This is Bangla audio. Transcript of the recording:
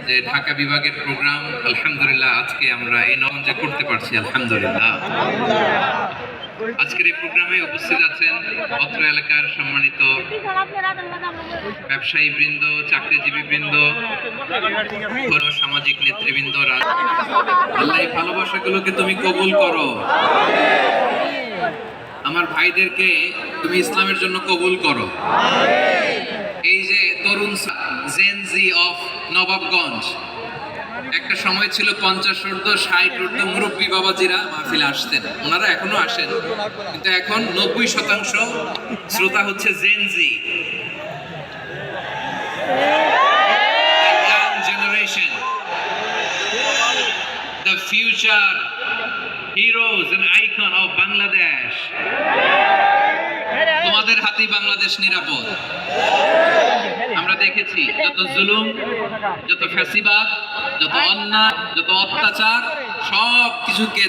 যে ঢাকা বিভাগের প্রোগ্রাম আলহামদুলিল্লাহ আজকে আমরা এই নগঞ্জে করতে পারছি আলহামদুলিল্লাহ। আজকের এই প্রোগ্রামে উপস্থিত আছেন অত্র এলাকার সম্মানিত ব্যবসায়ী বৃন্দ, চাকরিজীবী বৃন্দ, সামাজিক নেতৃবৃন্দ। আল্লাহ এই ভালোবাসাগুলোকে তুমি কবুল করো। আমার ভাইদেরকে তুমি ইসলামের জন্য কবুল করো। এই যে তরুণ জেনজি অফ নবাবগঞ্জ, একটা সময় ছিল 50 ঊর্ধ্ব 60 ঊর্ধ্ব মুরব্বী বাবাজিরা মাহফিলে আসতেন, ওনারা এখনো আসেন, কিন্তু এখন 90% শ্রোতা হচ্ছে Gen Z, young generation, the future heroes and icon of Bangladesh. তোমাদের হাতেই বাংলাদেশ নিরাপদ। আমরা দেখেছি যত জুলুম, যত ফ্যাসিবাদ, যত অন্যায়, যত অত্যাচার, সব কিছুকে